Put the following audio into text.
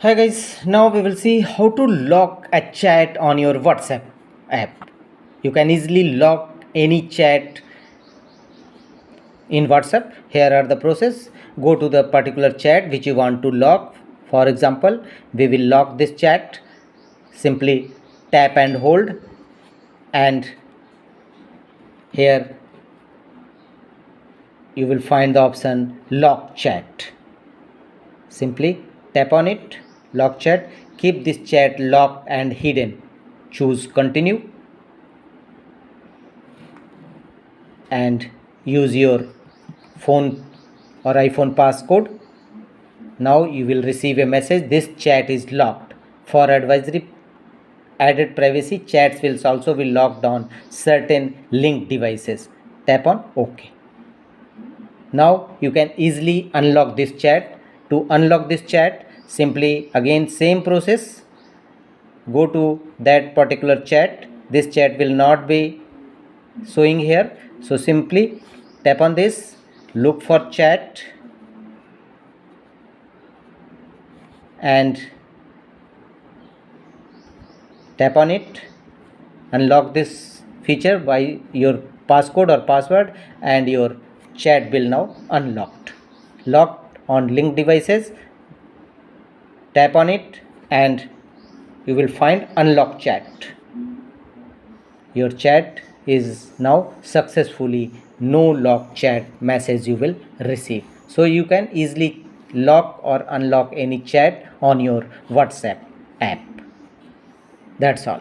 Hi guys, now we will see how to lock a chat on your WhatsApp app. You can easily lock any chat in WhatsApp. Here are the process. Go to the particular chat which you want to lock. For example, we will lock this chat. Simply tap and hold, and here you will find the option lock chat. Simply tap on it, lock chat. Keep this chat locked and hidden. Choose continue and use your phone or iPhone passcode. Now you will receive a message, this chat is locked. For advisory added privacy, chats will also be locked on certain linked devices. Tap on OK. Now you can easily unlock this chat. To unlock this chat, simply again same process. Go to that particular chat. This chat will not be showing here, so simply tap on this, look for chat, and tap on it. Unlock this feature by your passcode or password, and your chat will now unlocked. Locked on linked devices. Tap on it and you will find unlock chat. Your chat is now successfully no lock chat message you will receive. So you can easily lock or unlock any chat on your WhatsApp app. That's all.